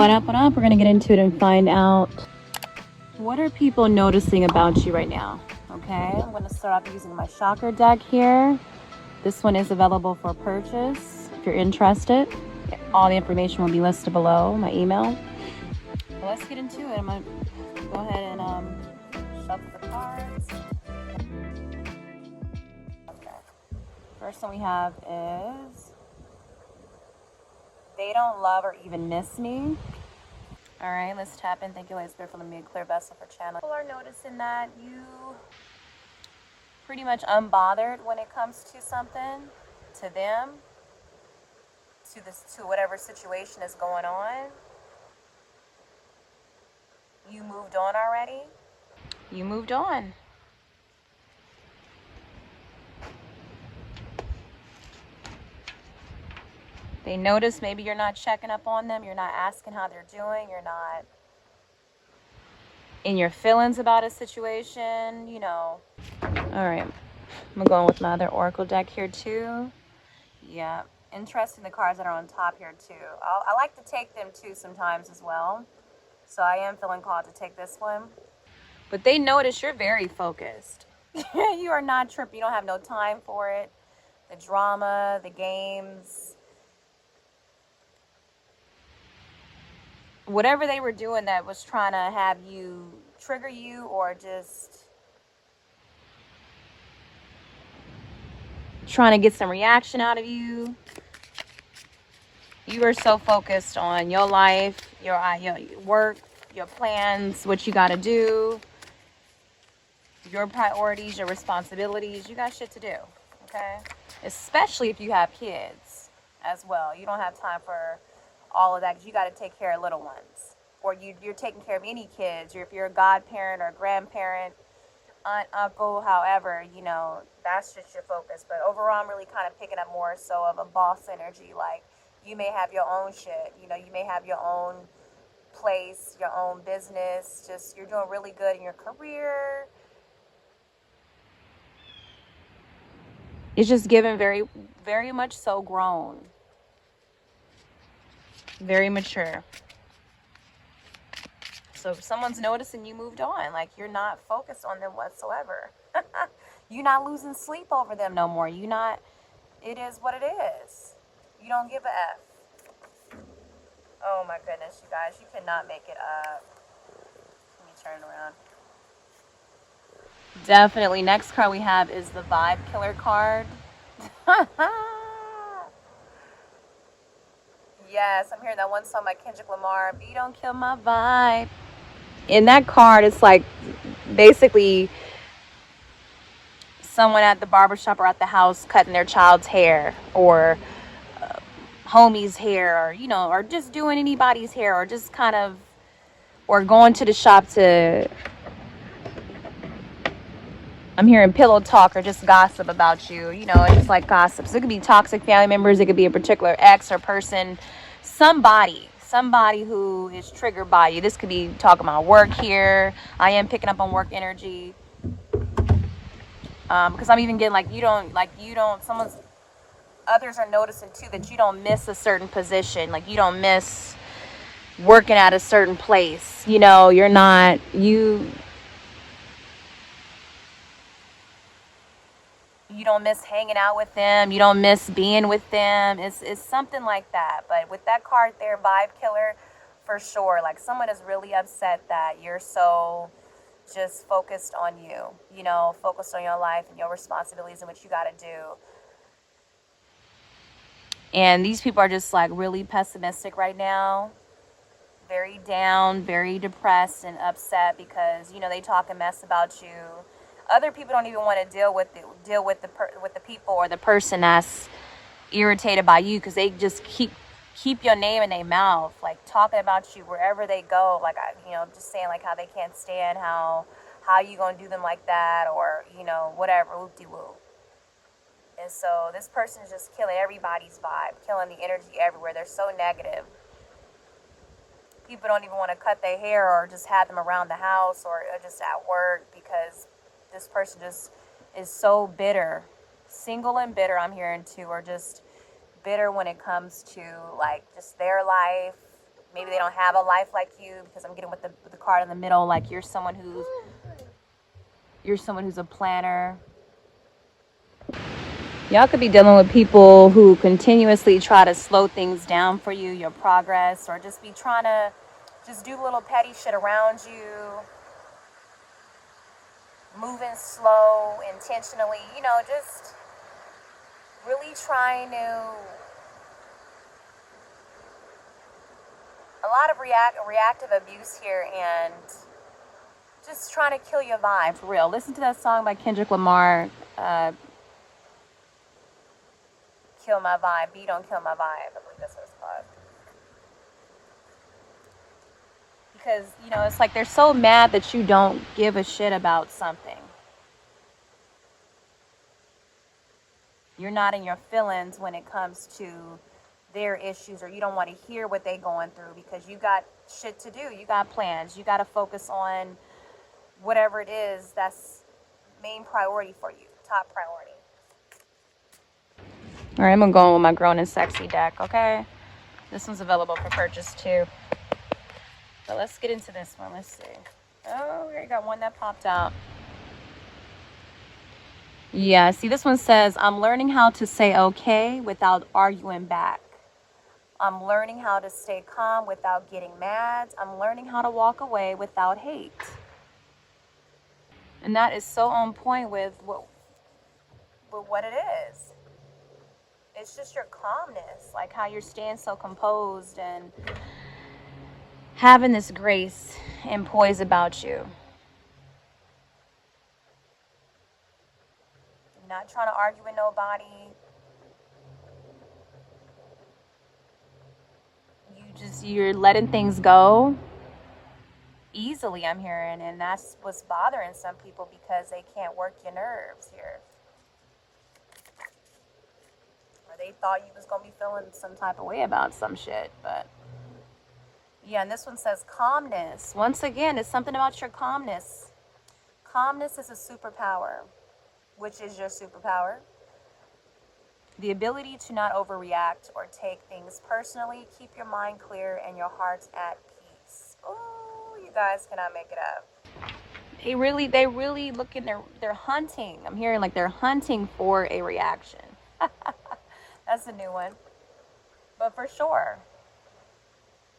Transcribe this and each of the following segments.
What up, what up? We're gonna get into it and find out what are people noticing about you right now. Okay, I'm gonna start off using my chakra deck here. This one is available for purchase if you're interested. All the information will be listed below, my email. Well, let's get into it. I'm gonna go ahead and shuffle the cards. Okay. First one we have is they don't love or even miss me. All right, let's tap in. Thank you, Holy Spirit, for letting me a clear vessel for channel. People are noticing that you pretty much unbothered when it comes to something, to them, to whatever situation is going on. You moved on already. You moved on. They notice maybe you're not checking up on them. You're not asking how they're doing. You're not in your feelings about a situation, you know. All right. I'm going with my other oracle deck here too. Yeah. Interesting, the cards that are on top here too. I like to take them too sometimes as well. So I am feeling called to take this one. But they notice you're very focused. You are not tripping. You don't have no time for it. The drama, the games. Whatever they were doing that was trying to have you, trigger you, or just trying to get some reaction out of you. You are so focused on your life, your work, your plans, what you got to do, your priorities, your responsibilities. You got shit to do, okay? Especially if you have kids as well. You don't have time for all of that because you got to take care of little ones, or you're taking care of any kids, or if you're a godparent or a grandparent, aunt, uncle, however, you know, that's just your focus. But overall, I'm really kind of picking up more so of a boss energy. Like, you may have your own shit, you know, you may have your own place, your own business, just you're doing really good in your career. It's just given very, very much so grown. Very mature. So if someone's noticing you moved on, like you're not focused on them whatsoever. You're not losing sleep over them no more. It is what it is. You don't give a F. Oh my goodness, you guys, you cannot make it up. Let me turn around. Definitely. Next card we have is the Vibe Killer card. Yes, I'm hearing that one song by Kendrick Lamar, "Be Don't Kill My Vibe." In that card, it's like basically someone at the barbershop or at the house cutting their child's hair, or homie's hair, or, you know, or just doing anybody's hair, or just kind of, or going to the shop to, I'm hearing pillow talk or just gossip about you, you know, it's like gossip. So it could be toxic family members, it could be a particular ex or person, somebody who is triggered by you. This could be talking about work here. I am picking up on work energy. Because I'm even getting others are noticing too that you don't miss a certain position. Like, you don't miss working at a certain place. You know, you don't miss hanging out with them. You don't miss being with them. It's something like that. But with that card there, Vibe Killer, for sure. Like, someone is really upset that you're so just focused on you. You know, focused on your life and your responsibilities and what you got to do. And these people are just like really pessimistic right now. Very down, very depressed and upset because, you know, they talk a mess about you. Other people don't even want to deal with the people or the person that's irritated by you, because they just keep your name in their mouth, like talking about you wherever they go. Like, you know, just saying like how they can't stand how you gonna do them like that, or, you know, whatever, whoop-de-whoop. And so this person is just killing everybody's vibe, killing the energy everywhere. They're so negative. People don't even want to cut their hair or just have them around the house or just at work, because this person just is so bitter. Single and bitter, I'm hearing too, or just bitter when it comes to like just their life, Maybe they don't have a life like you, because I'm getting with the card in the middle, like you're someone who's a planner. Y'all could be dealing with people who continuously try to slow things down for you, your progress, or just be trying to just do little petty shit around you, moving slow, intentionally, you know, just really trying to, a lot of reactive abuse here, and just trying to kill your vibe, for real. Listen to that song by Kendrick Lamar, Kill My Vibe, B Don't Kill My Vibe, I believe that's what it's called. Because, you know, it's like they're so mad that you don't give a shit about something. You're not in your feelings when it comes to their issues, or you don't want to hear what they're going through because you got shit to do. You got plans. You got to focus on whatever it is that's main priority for you, top priority. All right, I'm going to go with my Grown and Sexy deck, okay? This one's available for purchase too. But let's get into this one. Let's see. Oh, we got one that popped out. Yeah, see, this one says, I'm learning how to say okay without arguing back. I'm learning how to stay calm without getting mad. I'm learning how to walk away without hate. And that is so on point with what it is. It's just your calmness, like how you're staying so composed and having this grace and poise about you. You're not trying to argue with nobody. You're letting things go easily, I'm hearing, and that's what's bothering some people because they can't work your nerves here. Or they thought you was going to be feeling some type of way about some shit, but yeah, and this one says calmness. Once again, it's something about your calmness. Calmness is a superpower. Which is your superpower? The ability to not overreact or take things personally. Keep your mind clear and your heart at peace. Oh, you guys cannot make it up. They really looking, they're hunting. I'm hearing like they're hunting for a reaction. That's a new one. But for sure,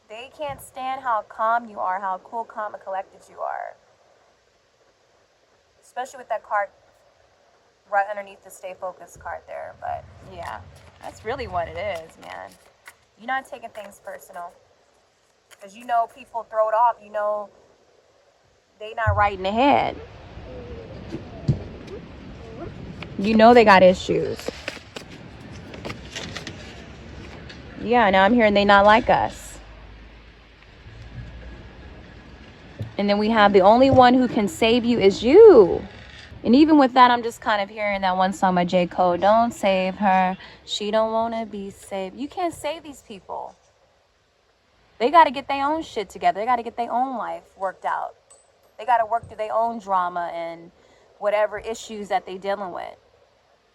they can't stand how calm you are, how cool, calm, and collected you are. Especially with that card right underneath the stay focused card there. But yeah, that's really what it is, man. You're not taking things personal. Because you know people throw it off. You know they not right in the head. You know they got issues. Yeah, now I'm hearing they not like us. And then we have the only one who can save you is you. And even with that, I'm just kind of hearing that one song by J. Cole, don't save her, she don't want to be saved. You can't save these people. They got to get their own shit together. They got to get their own life worked out. They got to work through their own drama and whatever issues that they're dealing with.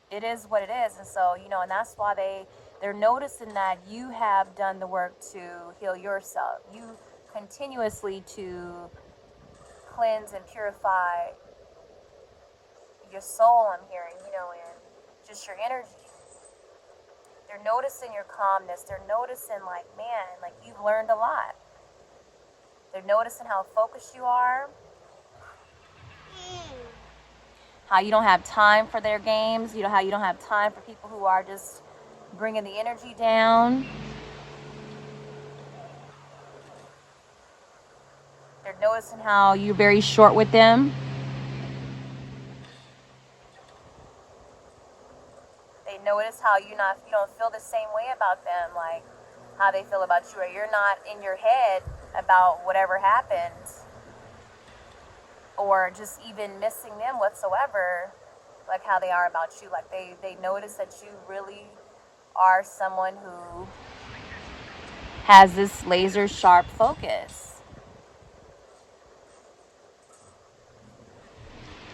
It is what it is. And so, you know, and that's why they're noticing that you have done the work to heal yourself. You continuously to cleanse and purify your soul, I'm hearing, you know, and just your energy. They're noticing your calmness. They're noticing like, man, like you've learned a lot. They're noticing how focused you are. How you don't have time for their games. You know, how you don't have time for people who are just bringing the energy down. They're noticing how you're very short with them. Notice how you don't feel the same way about them, like how they feel about you, or you're not in your head about whatever happens, or just even missing them whatsoever, like how they are about you. Like they notice that you really are someone who has this laser sharp focus.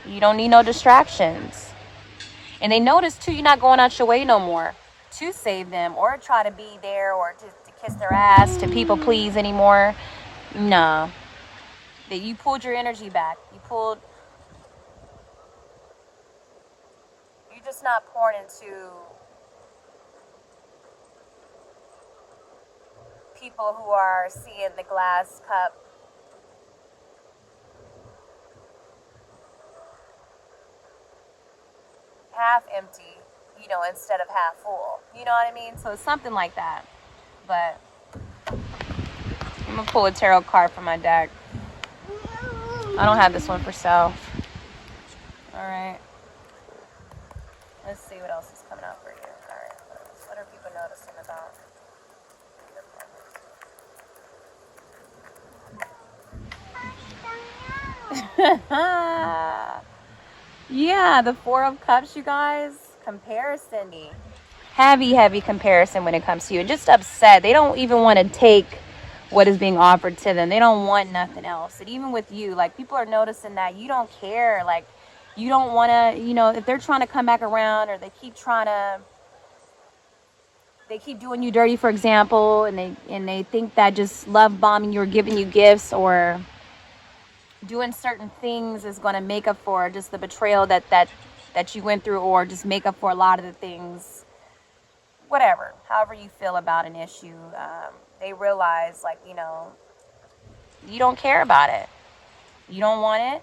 You don't need no distractions. And they notice, too, you're not going out your way no more to save them or try to be there or to kiss their ass, to people please anymore. No. That you pulled your energy back. You're just not pouring into people who are seeing the glass cup half empty, you know, instead of half full. You know what I mean? So it's something like that. But I'm gonna pull a tarot card from my deck. I don't have this one for sale. Alright. Let's see what else is coming out for you. Alright. What are people noticing about your partners? Yeah, the Four of Cups, you guys. Comparison. Heavy comparison when it comes to you. And just upset. They don't even want to take what is being offered to them. They don't want nothing else. And even with you, like, people are noticing that you don't care. Like, you don't want to, you know, if they're trying to come back around, or they keep doing you dirty, for example, and they think that just love bombing you or giving you gifts or doing certain things is going to make up for just the betrayal that you went through, or just make up for a lot of the things, whatever, however you feel about an issue. They realize, like, you know, you don't care about it. You don't want it.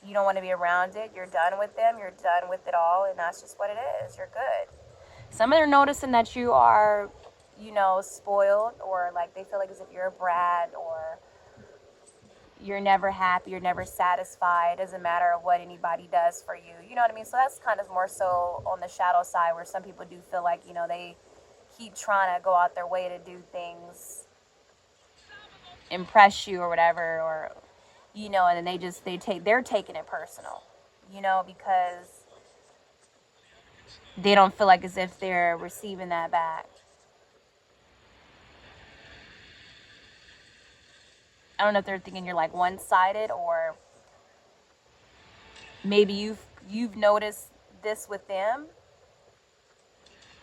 You don't want to be around it. You're done with them. You're done with it all. And that's just what it is. You're good. Some of them are noticing that you are, you know, spoiled, or like they feel like as if you're a brat, or you're never happy, you're never satisfied. It doesn't matter what anybody does for you. You know what I mean? So that's kind of more so on the shadow side, where some people do feel like, you know, they keep trying to go out their way to do things, impress you or whatever, or, you know, and then they're taking it personal, you know, because they don't feel like as if they're receiving that back. I don't know if they're thinking you're like one-sided, or maybe you've noticed this with them,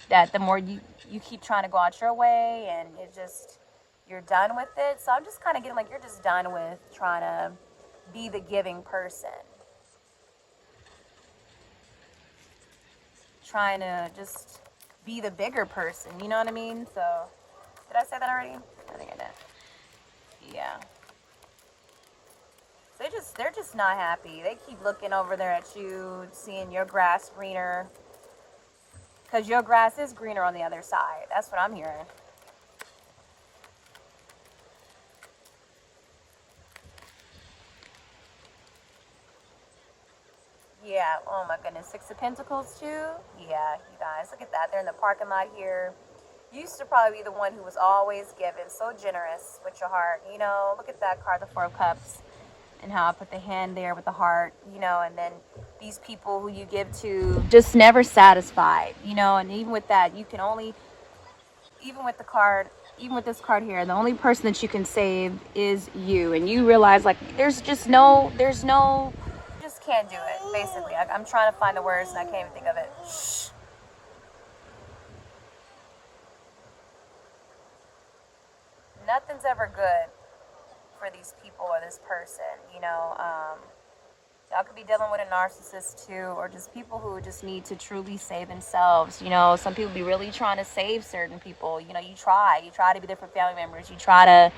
that the more you keep trying to go out your way, and you're done with it. So I'm just kind of getting like you're just done with trying to be the giving person, trying to just be the bigger person, you know what I mean? So did I say that already? I think I did. Yeah. They're just not happy. They keep looking over there at you, seeing your grass greener, because your grass is greener on the other side. That's what I'm hearing. Yeah, oh my goodness. Six of Pentacles too? Yeah, you guys, look at that. They're in the parking lot here. You used to probably be the one who was always giving, so generous with your heart. You know, look at that card, the Four of Cups, and how I put the hand there with the heart, you know, and then these people who you give to just never satisfied, you know, and even with that, you can only, even with this card here, the only person that you can save is you. And you realize, like, there's just can't do it, basically. I'm trying to find the words and I can't even think of it. Shh. Nothing's ever good for these people or this person, you know. Y'all could be dealing with a narcissist too, or just people who just need to truly save themselves. You know, some people be really trying to save certain people. You know, you try to be there for family members. You try to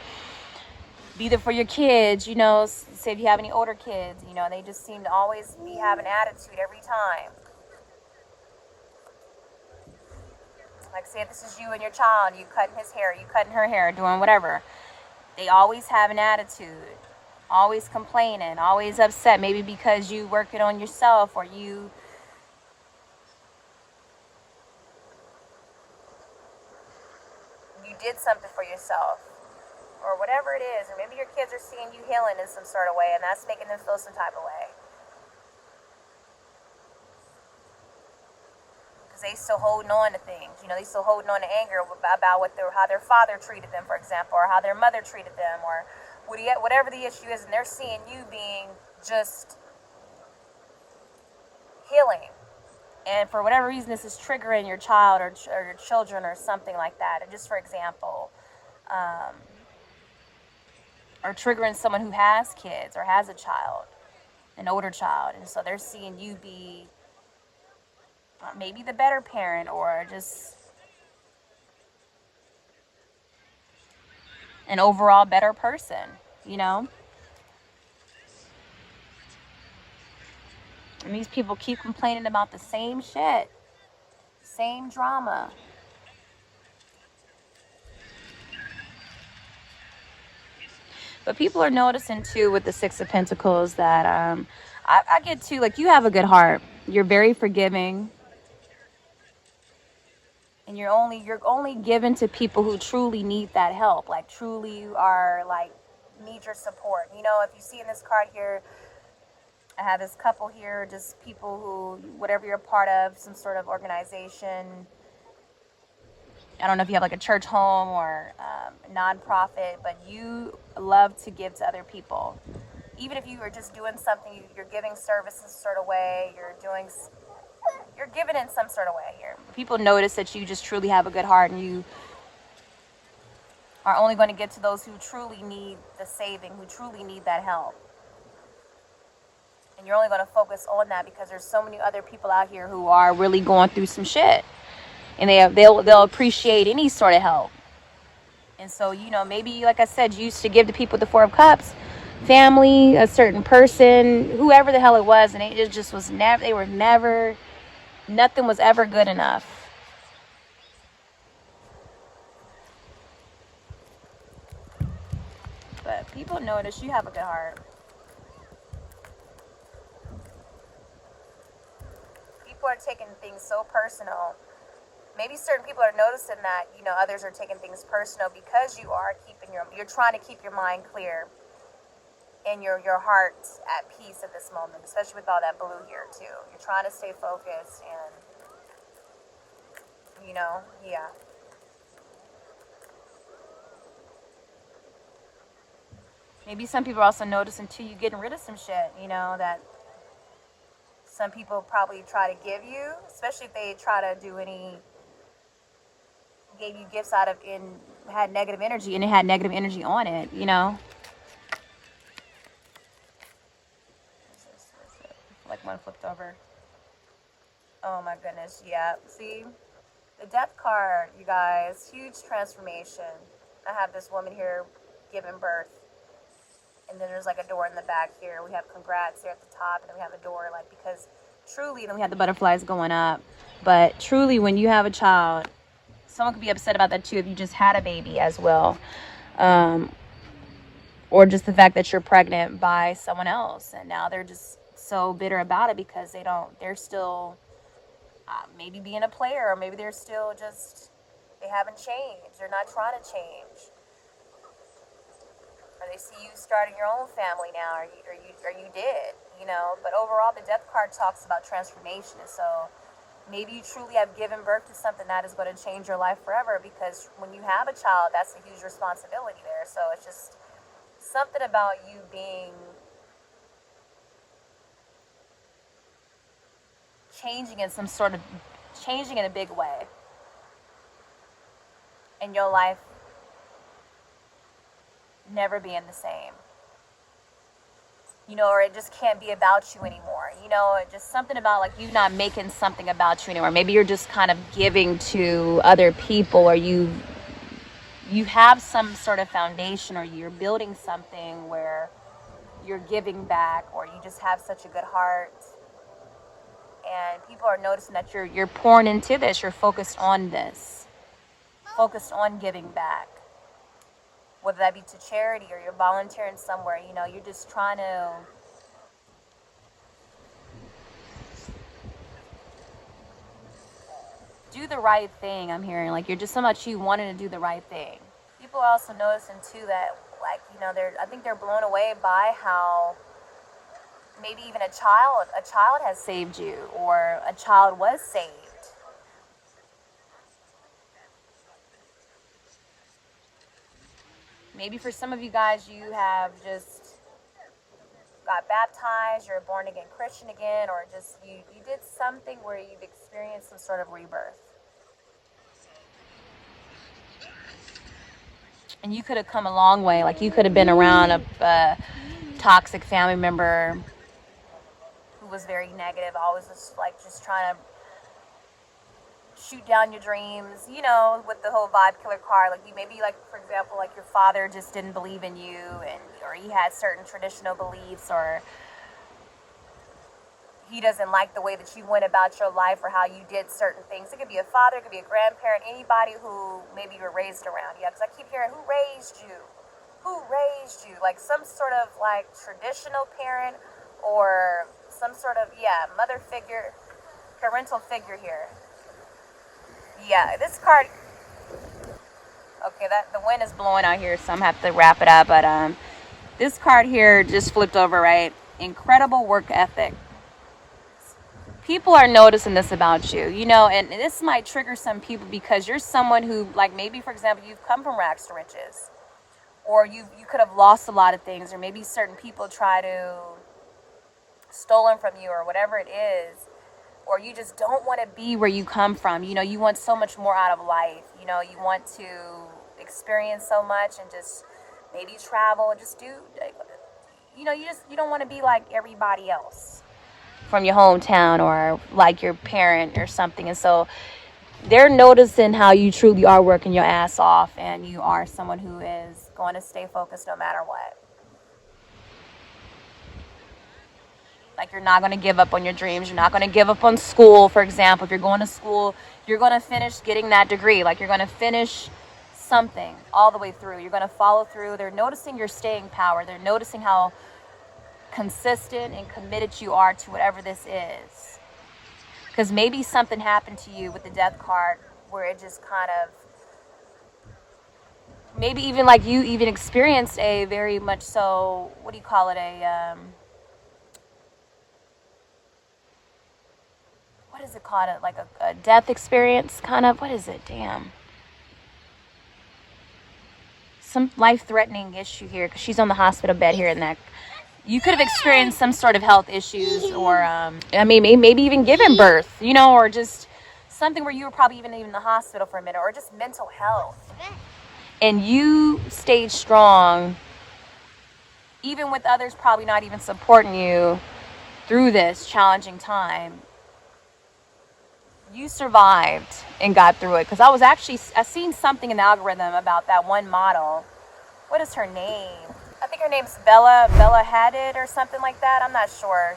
be there for your kids, you know, say if you have any older kids, you know, they just seem to always be having attitude every time. Like, say if this is you and your child, you cutting his hair, you cutting her hair, doing whatever. They always have an attitude, always complaining, always upset, maybe because you working on yourself, or you did something for yourself, or whatever it is, or maybe your kids are seeing you healing in some sort of way, and that's making them feel some type of way. Because they still holding on to things, you know, they still holding on to anger about how their father treated them, for example, or how their mother treated them, or whatever the issue is, and they're seeing you being just healing. and for whatever reason this is triggering your child or your children or something like that, or just for example, um, or triggering someone who has kids or has a child, an older child, and so they're seeing you be maybe the better parent or just an overall better person, you know? And these people keep complaining about the same shit, same drama. But people are noticing too with the Six of Pentacles that I get too, like, you have a good heart. You're very forgiving. And you're only given to people who truly need that help, like truly are like need your support. You know, if you see in this card here, I have this couple here, just people who, whatever you're part of, some sort of organization. I don't know if you have like a church home or nonprofit, but you love to give to other people. Even if you are just doing something, you're giving services a sort of way, you're giving in some sort of way here. People notice that you just truly have a good heart, and you are only going to get to those who truly need the saving, who truly need that help. And you're only going to focus on that because there's so many other people out here who are really going through some shit. And they'll appreciate any sort of help. And so, you know, maybe, like I said, you used to give to people with the Four of Cups, family, a certain person, whoever the hell it was, and it just was never, nothing was ever good enough. But people notice you have a good heart. People are taking things so personal. Maybe certain people are noticing that, you know, others are taking things personal because you are you're trying to keep your mind clear and your heart at peace at this moment, especially with all that blue here too. You're trying to stay focused and, you know, yeah. Maybe some people are also noticing too, you getting rid of some shit, you know, that some people probably try to give you, especially if they try to do gave you gifts out of had negative energy, and it had negative energy on it, you know. Like one flipped over. Oh my goodness, yeah. See, the Death card, you guys, huge transformation. I have this woman here giving birth, and then there's like a door in the back here. We have congrats there at the top, and then we have a door, like, because truly, then we have the butterflies going up. But truly, when you have a child, someone could be upset about that too if you just had a baby as well. Or just the fact that you're pregnant by someone else, and now they're just so bitter about it because they're still maybe being a player, or maybe they're still just, they haven't changed. They're not trying to change. Or they see you starting your own family now, or you did, you know. But overall, the Death card talks about transformation. So maybe you truly have given birth to something that is going to change your life forever, because when you have a child, that's a huge responsibility there. So it's just something about you changing in a big way in your life, never being the same, you know, or it just can't be about you anymore, you know. Just something about like you not making something about you anymore. Maybe you're just kind of giving to other people, or you have some sort of foundation, or you're building something where you're giving back, or you just have such a good heart, and people are noticing that you're pouring into this. You're focused on this, focused on giving back, whether that be to charity or you're volunteering somewhere. You know, you're just trying to do the right thing. I'm hearing like you're just so much you wanting to do the right thing. People are also noticing too that, like, you know, I think they're blown away by how maybe even a child has saved you, or a child was saved. Maybe for some of you guys, you have just got baptized, you're a born again Christian again, or just you did something where you've experienced some sort of rebirth. And you could have come a long way. Like, you could have been around a toxic family member who was very negative, always just trying to shoot down your dreams, you know, with the whole vibe killer card. Like, you maybe, like, for example, like your father just didn't believe in you, or he had certain traditional beliefs, or he doesn't like the way that you went about your life or how you did certain things. It could be a father, it could be a grandparent, anybody who maybe you were raised around. Yeah, because I keep hearing, who raised you? Who raised you? Like some sort of like traditional parent, or some sort of, mother figure, parental figure here. Yeah, this card, okay, the wind is blowing out here, so I'm gonna have to wrap it up. But this card here just flipped over, right? Incredible work ethic. People are noticing this about you, you know, and this might trigger some people because you're someone who, like, maybe, for example, you've come from rags to riches, or you could have lost a lot of things, or maybe certain people try to stolen from you, or whatever it is, or you just don't want to be where you come from. You know, you want so much more out of life. You know, you want to experience so much and just maybe travel and just do, you know, you don't want to be like everybody else from your hometown, or like your parent or something. And so they're noticing how you truly are working your ass off, and you are someone who is going to stay focused no matter what. Like, you're not going to give up on your dreams. You're not going to give up on school. For example, if you're going to school, you're going to finish getting that degree. Like, you're going to finish something all the way through. You're going to follow through. They're noticing your staying power. They're noticing how consistent and committed you are to whatever this is. Because maybe something happened to you with the death card where it just kind of, maybe even like you even experienced a very much so, what do you call it, what is it called, like a death experience, kind of, what is it, damn, some life-threatening issue here, because she's on the hospital bed here in that. You could have experienced some sort of health issues, or I mean, maybe even given birth, you know, or just something where you were probably even in the hospital for a minute, or just mental health. And you stayed strong, even with others probably not even supporting you through this challenging time. You survived and got through it. Because I seen something in the algorithm about that one model. What is her name? I think her name's Bella Hadid or something like that. I'm not sure.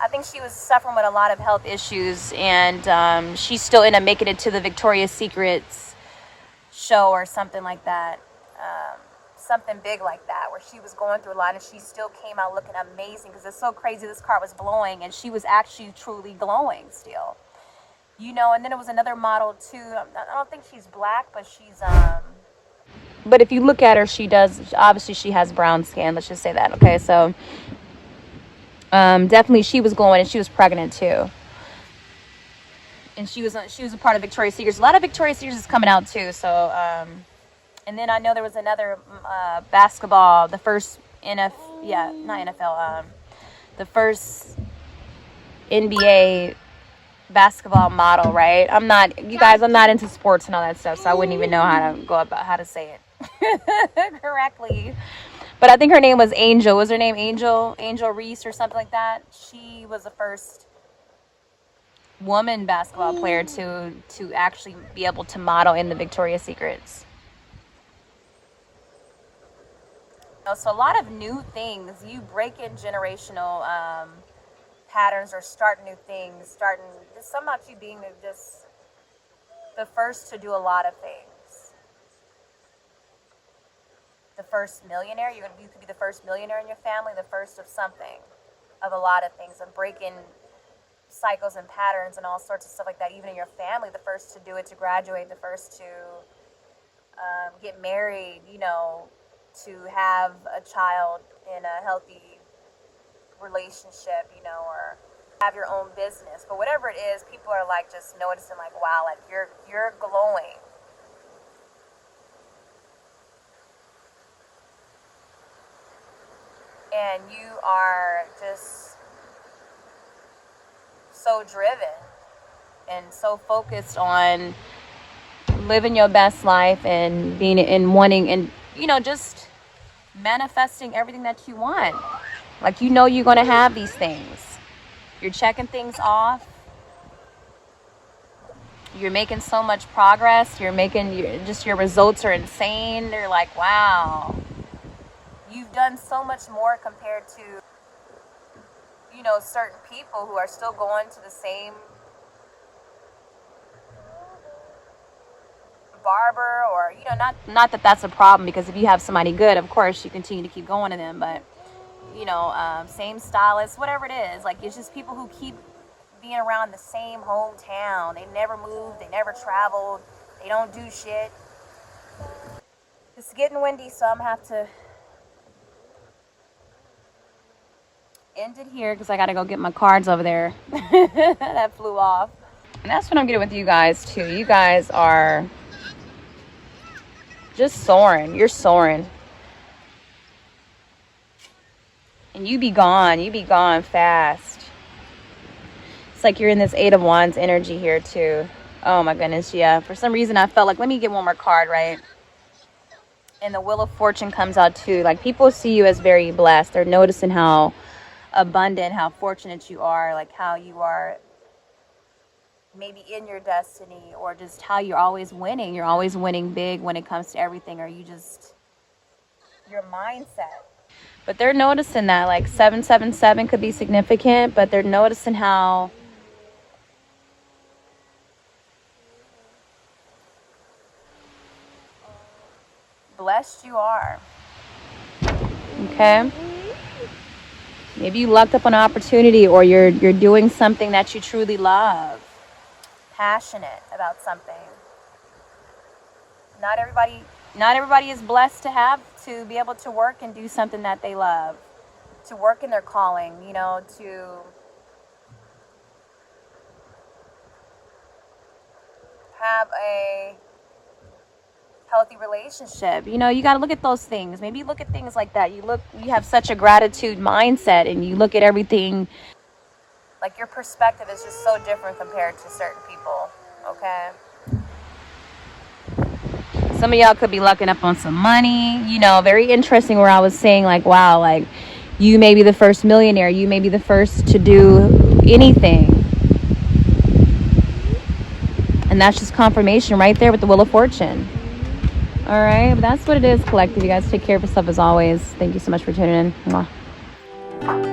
I think she was suffering with a lot of health issues, and she still ended up making it to the Victoria's Secrets show or something like that. Something big like that, where she was going through a lot, and she still came out looking amazing, because it's so crazy. This card was blowing, and she was actually truly glowing still. You know, and then it was another model too. I don't think she's black, but she's but if you look at her, obviously she has brown skin, let's just say that. Okay, so definitely she was glowing, and she was pregnant too, and she was a part of Victoria's Secret. A lot of Victoria's Secret is coming out too. So and then I know there was another basketball, the first the first NBA basketball model, right? I'm not into sports and all that stuff, so I wouldn't even know how to say it correctly. But I think her name was Angel. Was her name Angel Reese or something like that? She was the first woman basketball player to actually be able to model in the Victoria's Secrets. So a lot of new things. You break in generational patterns, or start new things. Just something about you being just the first to do a lot of things. The first millionaire. You could be the first millionaire in your family, the first of something, of a lot of things, and breaking cycles and patterns and all sorts of stuff like that. Even in your family, the first to do it, to graduate, the first to get married, you know, to have a child in a healthy relationship, you know, or have your own business. But whatever it is, people are like just noticing, like, wow, like you're glowing. and you are just so driven and so focused on living your best life and being and wanting and, you know, just manifesting everything that you want. Like, you know, you're going to have these things. You're checking things off. You're making so much progress. You're making your results are insane. They're like, wow, you've done so much more compared to, you know, certain people who are still going to the same barber, or, you know, not that that's a problem, because if you have somebody good, of course you continue to keep going to them, but, you know, same stylist, whatever it is. Like, it's just people who keep being around the same hometown. They never moved, they never traveled, they don't do shit. It's getting windy, so I'm gonna have to end it here because I gotta go get my cards over there. That flew off. And that's what I'm getting with you guys too. You guys are just soaring. You're soaring. And you be gone fast. It's like you're in this 8 of Wands energy here too. Oh my goodness, yeah. For some reason I felt like, let me get one more card, right? And the Wheel of Fortune comes out too. Like, people see you as very blessed. They're noticing how abundant, how fortunate you are, like how you are maybe in your destiny, or just how you're always winning. You're always winning big when it comes to everything, or you just, your mindset. But they're noticing that, like 777 could be significant, but they're noticing how blessed you are. Okay? Maybe you lucked up on an opportunity, or you're doing something that you truly love. Passionate about something. Not everybody is blessed to be able to work and do something that they love. To work in their calling, you know, to have a healthy relationship. You know, you got to look at those things. Maybe you look at things like that. You have such a gratitude mindset, and you look at everything, like, your perspective is just so different compared to certain people. Okay? Some of y'all could be lucking up on some money. You know, very interesting where I was saying, like, wow, like, you may be the first millionaire. You may be the first to do anything. And that's just confirmation right there with the Wheel of Fortune. All right, but that's what it is, collective. You guys take care of yourself as always. Thank you so much for tuning in. Mwah.